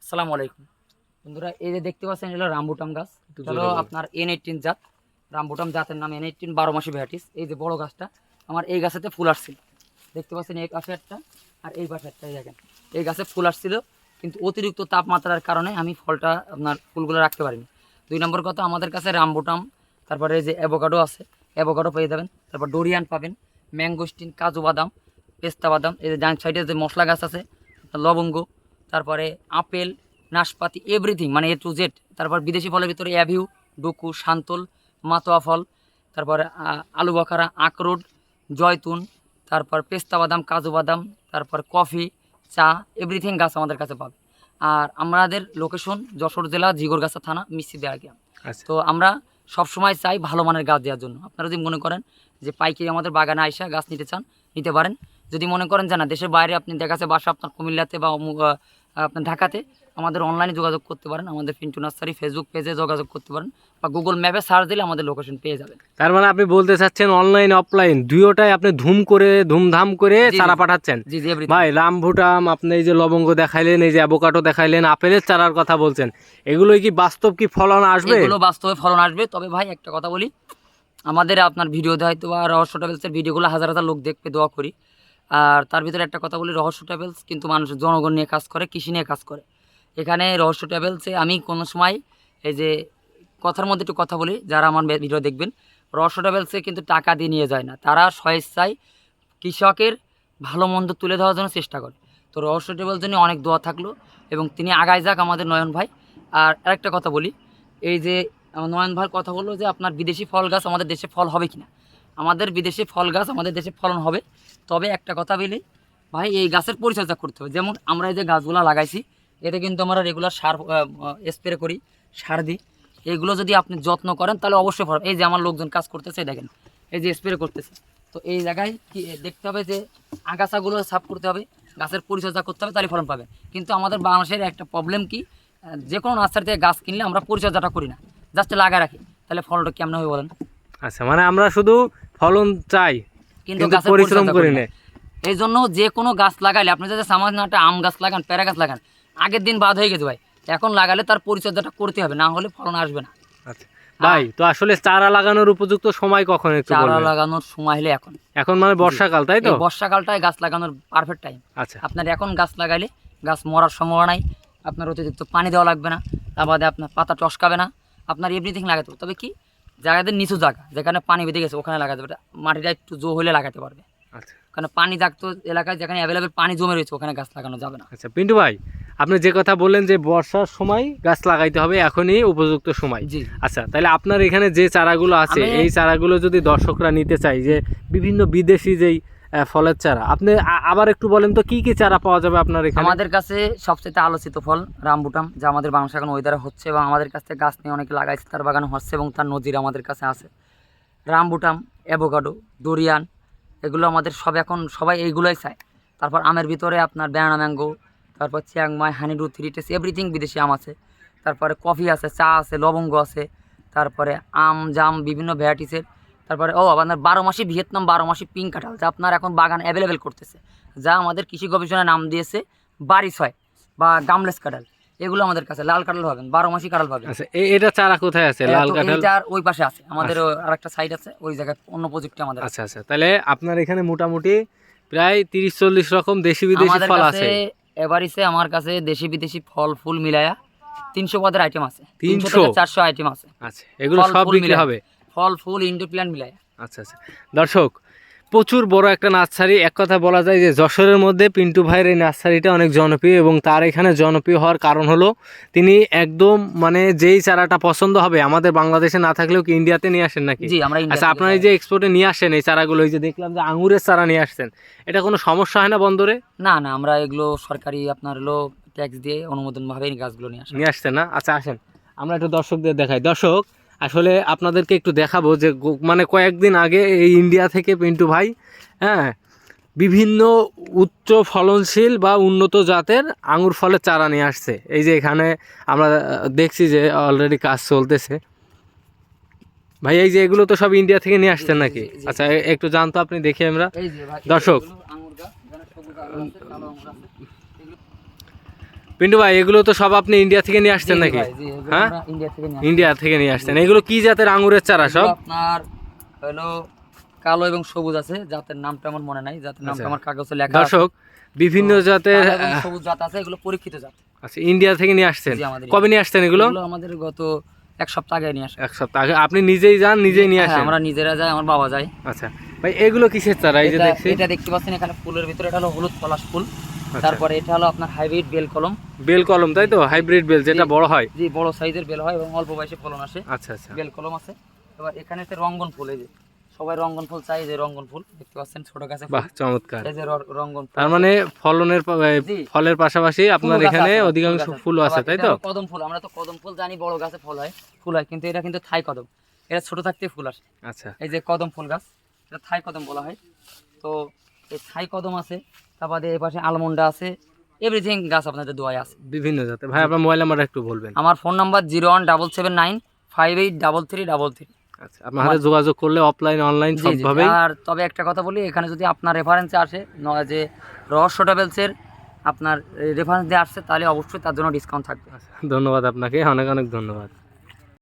আসসালামু আলাইকুম বন্ধুরা, এই যে দেখতে পাচ্ছেন এগুলো রামবুটাম গাছ। চলো আপনার N18 জাত, রামবুটাম জাতের নাম N18 12 মাসি ভ্যারাইটিস। এই যে বড় গাছটা আমার এই গাছেতে ফুল আসছিল, দেখতে পাচ্ছেন এই পাশে একটা আর এই পাশে একটা। দেখেন এই গাছে ফুল আসছিল, কিন্তু অতিরিক্ত তাপমাত্রার কারণে আমি ফলটা আপনার ফুলগুলো রাখতে পারিনি। 2 নম্বর কথা, আমাদের কাছে রামবুটাম, তারপরে এই যে অ্যাভোকাডো আছে, অ্যাভোকাডো পেয়ে যাবেন। তারপর ডোরিয়ান পাবেন, ম্যাঙ্গোস্টিন, কাজু বাদাম, পেস্তা বাদাম। এই যে ডান সাইডে যে মশলা গাছ আছে, লবঙ্গ, তারপরে আপেল, নাশপাতি, এভরিথিং মানে A to Z। তারপর বিদেশি ফলের ভিতরে অ্যাভিউ, ডুকু, সান্তল, মাতোয়া ফল, তারপরে আলু বখারা, আখরোট, জয়তুন, তারপর পেস্তা বাদাম, কাজু বাদাম, তারপর কফি, চা, এভরিথিং গাছ আমাদের কাছে পাবে। আর আমাদের লোকেশন যশোর জেলা জিগরগাছা থানা মিষ্টি দেয়া গ্রাম। তো আমরা সবসময় চাই ভালো মানের গাছ দেওয়ার জন্য। আপনারা যদি মনে করেন যে পাইকারি আমাদের বাগানে আইসা গাছ নিতে চান, নিতে পারেন। যদি মনে করেন যে না, দেশের বাইরে আপনি দেখা যাচ্ছে বাসা আপনার কুমিল্লাতে বা আপনার ঢাকাতে, আমাদের অনলাইনে যোগাযোগ করতে পারেন। আমাদের পিন্টু নার্সারি ফেসবুক পেজে যোগাযোগ করতে পারেন, বা গুগল ম্যাপে সার্চ দিলে আমাদের লোকেশন পেয়ে যাবেন। তার মানে আপনি বলতে চাচ্ছেন অনলাইন অফলাইন দুইটাই আপনি ধুমধাম করে চারা পাঠাচ্ছেন। জি জি, ভাই রামভুটাম, আপনি এই যে লবঙ্গ দেখাইলেন, এই যে অ্যাভোকাডো দেখাইলেন, আপেলের চারার কথা বলছেন, এগুলোই কি বাস্তব কি ফলন আসবে? এগুলো বাস্তবে ফলন আসবে। তবে ভাই একটা কথা বলি, আমাদের আপনার ভিডিওতে হয়তো বা রহস্য ট্রাভেলসের ভিডিওগুলো হাজার হাজার লোক দেখবে, দোয়া করি। আর তার ভিতরে একটা কথা বলি, রহস্য ট্রাভেলস কিন্তু মানুষের জনগণ নিয়ে কাজ করে, কৃষি নিয়ে কাজ করে। এখানে রহস্য ট্রাভেলসে আমি কোনো সময় এই যে কথার মধ্যে একটু কথা বলি, যারা আমার ভিডিও দেখবেন, রহস্য ট্রাভেলসে কিন্তু টাকা দিয়ে নিয়ে যায় না, তারা স্বেচ্ছায় কৃষকের ভালো মন্দ তুলে ধরার জন্য চেষ্টা করে। তো রহস্য ট্রাভেলস জন্য অনেক দোয়া থাকলো, এবং তিনি আগায় যাক আমাদের নয়ন ভাই। আর আরেকটা কথা বলি, এই যে আমার নয়ন ভাইয়ের কথা বললো যে আপনার বিদেশি ফল গাছ আমাদের দেশে ফল হবে কিনা। আমাদের বিদেশি ফল গাছ আমাদের দেশে ফলন হবে। তবে একটা কথা বলি ভাই, এই গাছের পরিচর্যা করতে হবে। যেমন আমরা এই যে গাছগুলো লাগাইছি, এতে কিন্তু আমরা রেগুলার সার স্প্রে করি, সার দিই। এইগুলো যদি আপনি যত্ন করেন তাহলে অবশ্যই ফল। এই যে আমার লোকজন কাজ করতেছে, দেখেন এই যে স্প্রে করতেছে। তো এই জায়গায় কি দেখতে হবে যে আগাছাগুলো সাফ করতে হবে, গাছের পরিচর্যা করতে হবে, তাহলে ফলন পাবে। কিন্তু আমাদের বাংলাদেশের একটা প্রবলেম কি, যে কোনো নার্সারি থেকে গাছ কিনলে আমরা পরিচর্যাটা করি না, জাস্ট লাগায় রাখি। তাহলে ফলটা কেমন হবে বলেন? আচ্ছা, মানে আমরা শুধু ফলন চাই কিন্তু পরিশ্রম করি না। এই জন্য যে কোনো গাছ লাগাইলে, আপনি যদি সামান্য একটা আম গাছ লাগান, প্যারা গাছ লাগান, আগের দিন বাদ হয়ে গেছে ভাই, এখন লাগালে তার পরিচর্যাটা করতে হবে, না হলে ফলন আসবে না। আচ্ছা ভাই, তো আসলে চারা লাগানোর উপযুক্ত সময় কখন একটু চারা বলবেন? লাগানোর সময় হলে এখন, এখন মানে বর্ষাকাল, তাই তো? এই বর্ষাকালটাই গাছ লাগানোর পারফেক্ট টাইম। আচ্ছা আপনার এখন গাছ লাগাইলে গাছ মরার সম্ভাবনা নাই, আপনার অতিরিক্ত পানি দেওয়া লাগবে না, তার বাদে আপনার পাতা টসকাবে না, আপনার এভরিথিং লাগাতে হবে। তবে কি, জায়গাদের নিচু জায়গা, যেখানে পানি বেঁধে গেছে ওখানে লাগাতে পারে, মাটিটা একটু জো হলে লাগাতে পারবে। আচ্ছা কারণ পানি থাকতো এলাকায়, যেখানে অ্যাভেলেবেল পানি জমে রয়েছে, ওখানে গাছ লাগানো যাবে না। আচ্ছা পিন্টু ভাই, আপনি যে কথা বললেন যে বর্ষার সময় গাছ লাগাইতে হবে, এখনই উপযুক্ত সময়। জি, আচ্ছা, তাহলে আপনার এখানে যে চারাগুলো আছে, এই চারাগুলো যদি দর্শকরা নিতে চায়, যে বিভিন্ন বিদেশি যেই ফলের চারা, আপনি আবার একটু বলেন তো কি কি চারা পাওয়া যাবে আপনার এখানে? আমাদের কাছে সবচেয়ে আলোচিত ফল রামবুটাম, যা আমাদের বাংলাদেশে এখন ওয়েদারে হচ্ছে, এবং আমাদের কাছে গাছ নিয়ে অনেকে লাগাইছে, তার বাগানে হচ্ছে, এবং তার নজির আমাদের কাছে আছে। রামবুটাম, অ্যাভোকাডো, ডোরিয়ান, এগুলো আমাদের সব এখন সবাই এইগুলোই চায়। তারপর আমের ভিতরে আপনার ব্যানানা ম্যাঙ্গো, তারপর চিয়াংমাই, হানিডু, থ্রিটেস, এভরিথিং বিদেশি আম আছে। তারপরে কফি আছে, চা আছে, লবঙ্গ আছে, তারপরে আম জাম বিভিন্ন ভ্যারাইটিসের। তারপরে আপনার 12 মাসি ভিয়েতনাম 12 মাসি পিঙ্ক কাঁঠাল, যা আপনার এখন বাগান অ্যাভেলেবেল করতেছে, যা আমাদের কৃষি গবেষণায় নাম দিয়েছে বারিশ হয় বা গামলেস কাঁঠাল। এগুলো আমাদের কাছে লাল কাঁঠাল পাবেন, 12 মাসি কাঁঠাল পাবেন। আচ্ছা, এটা চারা কোথায় আছে লাল কাঁঠাল? এটার ওই পাশে আছে, আমাদের আরেকটা সাইড আছে, ওই জায়গায় অন্য প্রজেক্টে আমাদের। আচ্ছা আচ্ছা, তাহলে আপনার এখানে মোটামুটি প্রায় 30-40 রকম দেশি বিদেশি ফল আছে। এবারিসে আমার কাছে দেশি বিদেশি ফল ফুল মিলায়া 300 পদের আইটেম আছে, 300 300 থেকে 400 আইটেম আছে। আচ্ছা, এগুলো সব বিক্রি হবে? ফল ফুল ইনডোর প্ল্যান্ট মিলায়া। আচ্ছা আচ্ছা, দর্শক, প্রচুর বড় একটা নার্সারি। এক কথা বলা যায় যে যশোরের মধ্যে পিন্টু ভাইয়ের এই নার্সারিটা অনেক জনপ্রিয়, এবং তার এখানে জনপ্রিয় হওয়ার কারণ হলো তিনি একদম মানে যেই চারাটা পছন্দ হবে, আমাদের বাংলাদেশে না থাকলেও কি ইন্ডিয়াতে নিয়ে আসেন নাকি? জি, আমরা আচ্ছা, আপনারা এই যে এক্সপোর্টে নিয়ে আসেন এই চারাগুলো, এই যে দেখলাম যে আঙুরের চারা নিয়ে আসছেন, এটা কোনো সমস্যা হয় না বন্দরে? না না, আমরা এগুলো সরকারি আপনার হলো ট্যাক্স দিয়ে অনুমোদন ভাবে গাছগুলো নিয়ে আসছেন না? আচ্ছা আসেন, আমরা একটু দর্শকদের দেখাই। দর্শক, আসলে আপনাদেরকে একটু দেখাবো যে মানে কয়েকদিন আগে এই ইন্ডিয়া থেকে পিন্টু ভাই বিভিন্ন উচ্চ ফলনশীল বা উন্নত জাতের আঙুর ফলের চারা নিয়ে আসছে। এই যে এখানে আমরা দেখছি যে অলরেডি কাজ চলতেছে। ভাই, এই যে এগুলো তো সব ইন্ডিয়া থেকে নিয়ে আসছেন নাকি? আচ্ছা, একটু জানতো আপনি, দেখি আমরা। দর্শক, পিন্টু ভাই এগুলো তো সব আপনি ইন্ডিয়া থেকে নিয়ে আসছেন জি, জি নাকি? ভাই, জি, এগুলো হ্যাঁ? আমরা ইন্ডিয়া থেকে নিয়ে আসি। ইন্ডিয়া থেকে নিয়ে আসছেন। এগুলো কি জাতের আঙুরের চারা সব? এগুলো আপনার হলো কালো এবং সবুজ আছে, জাতের নামটা আমার মনে নাই, জাতের নামটা আচ্ছা। আমার কাগজে লেখা আছে। দর্শক বিভিন্ন তো জাতের কালো এবং সবুজ জাত আছে, এগুলো পরীক্ষিত জাত। আচ্ছা, ইন্ডিয়া থেকে নিয়ে আসছেন। জি, আমাদের কবে নিয়ে আসছেন এগুলো? এগুলো আমাদের গত 1 সপ্তাহ আগে নিয়ে আসা। 1 সপ্তাহ আগে আপনি নিজেই যান, নিজেই নিয়ে হ্যাঁ, আসেন? আমরা নিজেরা যাই, আমার বাবা যায়। আচ্ছা ভাই, এগুলো কিসের চারা? এই যে এটা দেখছি। এটা দেখতে পাচ্ছেন এখানে ফুলের ভিতরে, এটা হলো হলুদ পলাশ ফুল। আচ্ছা। তারপরে এটা হলো আপনার হাইব্রিড বেল কলম। বেল কলম, তাই তো? হাইব্রিড বেল যেটা জি। বড় হয়। জি, বড় সাইজের বেল হয় এবং অল্প বয়সে ফলন আসে। আচ্ছা আচ্ছা। বেল কলম আছে। এবার এখানে একটা রঙ্গন ফুল, এই যে সবাই রঙ্গন ফুল চাই, যে রঙ্গন ফুল দেখতে পাচ্ছেন ছোট গাছে ফুল। বাহ, চমৎকার। এই যে রঙ্গন ফুল তার আছে। মানে ফলনের জি। ফলের পাশাপাশি আপনার ফুল গাছ এখানে আছে, অধিকাংশ ফুল গাছ ফুল আছে, আবার তাই এটা তো? হলো কদম ফুল, আমরা তো কদম ফুল জানি বড় গাছে ফুল হয়, কিন্তু এটা কিন্তু থাই কদম, এটা ছোট থাকতে ফুল আসে। আচ্ছা। এই যে কদম ফুল গাছ, এটা থাই কদম বলা হয়। তো এই থাই কদম আছে, তারপরে এই পাশে আলমন্ডা আছে, এভরিথিং গাছ আপনাদের দোয়ায় আছে। বিভিন্ন জাতের। ভাই আপনার মোবাইল নাম্বারটা একটু বলবেন। আমার ফোন নাম্বার 01779583333। আচ্ছা, আপনার হাতে যোগাযোগ করলে অফলাইন অনলাইন জি, জি, জি। সবভাবেই। আর তবে একটা কথা বলি, এখানে যদি আপনার রেফারেন্সে আসে, নয় যে রহস্য ট্রাভেলসের আপনার রেফারেন্স দিয়ে আসছে, তাহলে অবশ্যই তার জন্য ডিসকাউন্ট থাকবে। আচ্ছা, ধন্যবাদ আপনাকে, অনেক অনেক ধন্যবাদ।